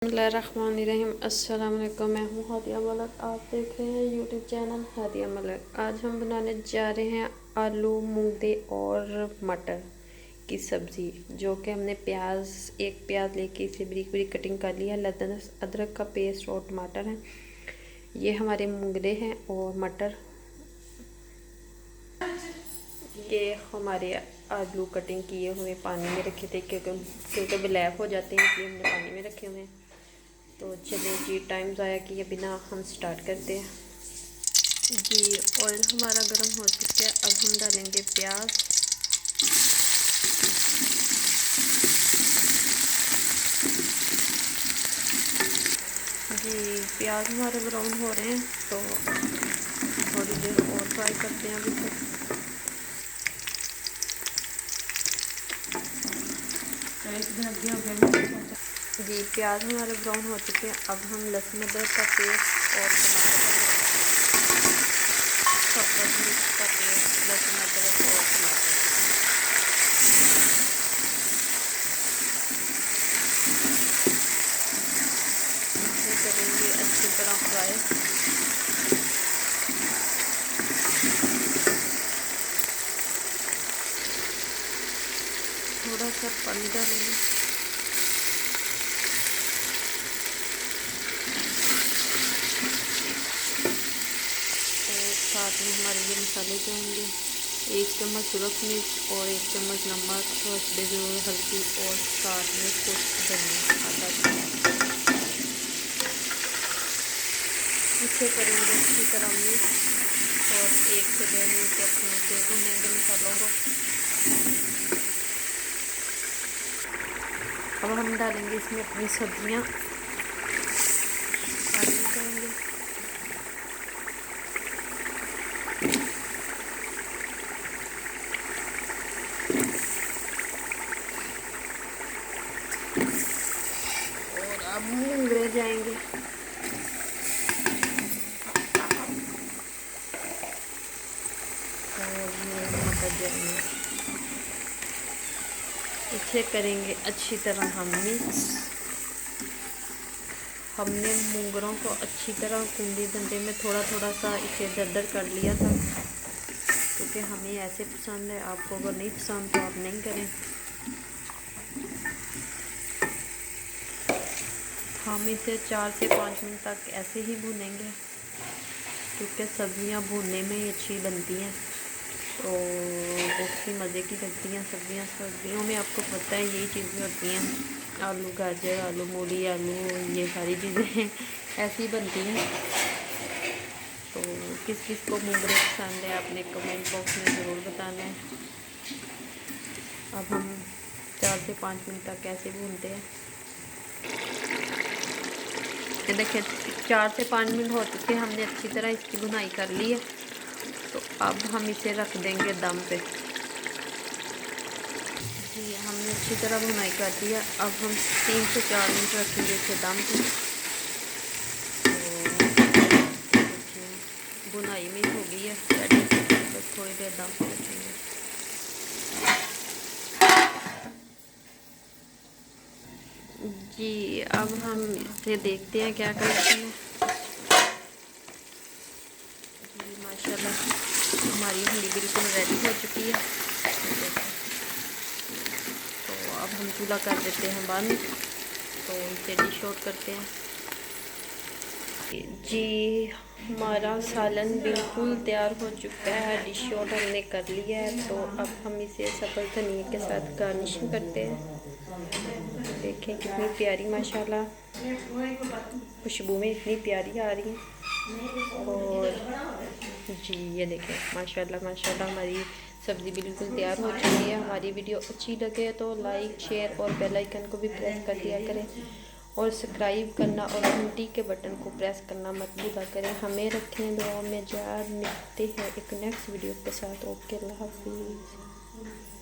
बिस्मिल्लाहिर्रहमानिर्रहीम। अस्सलाम वालेकुम। मैं हूँ हादिया मलक, आप देख रहे हैं यूट्यूब चैनल हादिया मलक। आज हम बनाने जा रहे हैं आलू मूंगदे और मटर की सब्ज़ी, जो कि हमने एक प्याज लेके इसे बारीक बारीक कटिंग कर लिया है। लहसुन अदरक का पेस्ट और टमाटर है। ये हमारे मूंगदे हैं और मटर, ये हमारे आलू कटिंग किए हुए पानी में रखे थे क्योंकि ब्लैक हो जाते हैं, इसलिए हमने पानी में रखे हुए हैं। तो चलिए जी, टाइम ज़ाया किए बिना हम स्टार्ट करते हैं जी। ऑयल हमारा गर्म हो चुका है। अब हम डालेंगे प्याज। जी, प्याज हमारे ब्राउन हो रहे हैं तो थोड़ी देर और फ्राई करते हैं अभी तक। जी, प्याज हमारे ब्राउन हो चुके हैं। अब हम लहसुन अदरक का पेस्ट और टमाटर का पेस्ट, लहसुन अदरक और टमाटर इसे करेंगे अच्छी तरह फ्राई। थोड़ा सा पानी डालेंगे और साथ में हमारे ये मसाले जाएंगे। 1 चम्मच सुरख मिर्च और 1 चम्मच नमक और हल्दी और साथ में कुछ धनिया आधा चम्मच। इसे करेंगे अच्छी तरह मिक्स और 1 से 2 मिनट तक हम भूनेंगे मसालों को। अब हम डालेंगे इसमें अपनी सब्जियां, आलू डालेंगे, और अब मूंगरे जाएंगे। और ये मटर जाएंगे। इसे करेंगे अच्छी तरह हम मिक्स। हमने मूंगरों को अच्छी तरह कुंडी डंडे में थोड़ा थोड़ा सा इसे दरदर कर लिया था, क्योंकि हमें ऐसे पसंद है। आपको अगर नहीं पसंद तो आप नहीं करें। हम इसे 4 से 5 मिनट तक ऐसे ही भूनेंगे, क्योंकि सब्जियां भूनने में ही अच्छी बनती हैं तो बहुत ही मज़े की लगती हैं सब्जियां। सब्जियों में आपको पता है यही चीज़ें होती हैं, आलू गाजर, आलू मूली, आलू, ये सारी चीज़ें ऐसी बनती हैं। तो किस किस को मूंगरे पसंद है आपने कमेंट बॉक्स में ज़रूर बताना है। अब हम 4 से 5 मिनट तक ऐसे भूनते हैं। देखिए 4 से 5 मिनट हो चुके, हमने अच्छी तरह इसकी भुनाई कर ली है। तो अब हम इसे रख देंगे दम पे। जी, हमने अच्छी तरह भुनाई कर दिया। अब हम 3 से 4 मिनट रखेंगे इसे दम पे। तो भुनाई में हो गई है रेडी, बस थोड़ी देर दम पे रखेंगे। जी, अब हम इसे देखते हैं क्या करते हैं। जी माशाल्लाह हमारी हंडी बिल्कुल रेडी हो चुकी है। तो अब हम चूल्हा कर देते हैं बंद, तो इसे डिश आउट करते हैं। जी, हमारा सालन बिल्कुल तैयार हो चुका है, डिश आउट हमने कर लिया है। तो अब हम इसे सब्ज़ धनिया के साथ गार्निशिंग करते हैं। देखें कितनी प्यारी माशाल्लाह खुशबू में इतनी प्यारी आ रही है। और जी ये देखें माशाल्लाह माशाल्लाह हमारी सब्ज़ी बिल्कुल तैयार हो चुकी है। हमारी वीडियो अच्छी लगे तो लाइक, शेयर और बेल आइकन को भी प्रेस कर दिया करें, और सब्सक्राइब करना और घंटी के बटन को प्रेस करना मत भूला करें। हमें रखें दुआ में याद। मिलते हैं एक नेक्स्ट वीडियो के साथ। ओके, अल्लाह हाफिज़।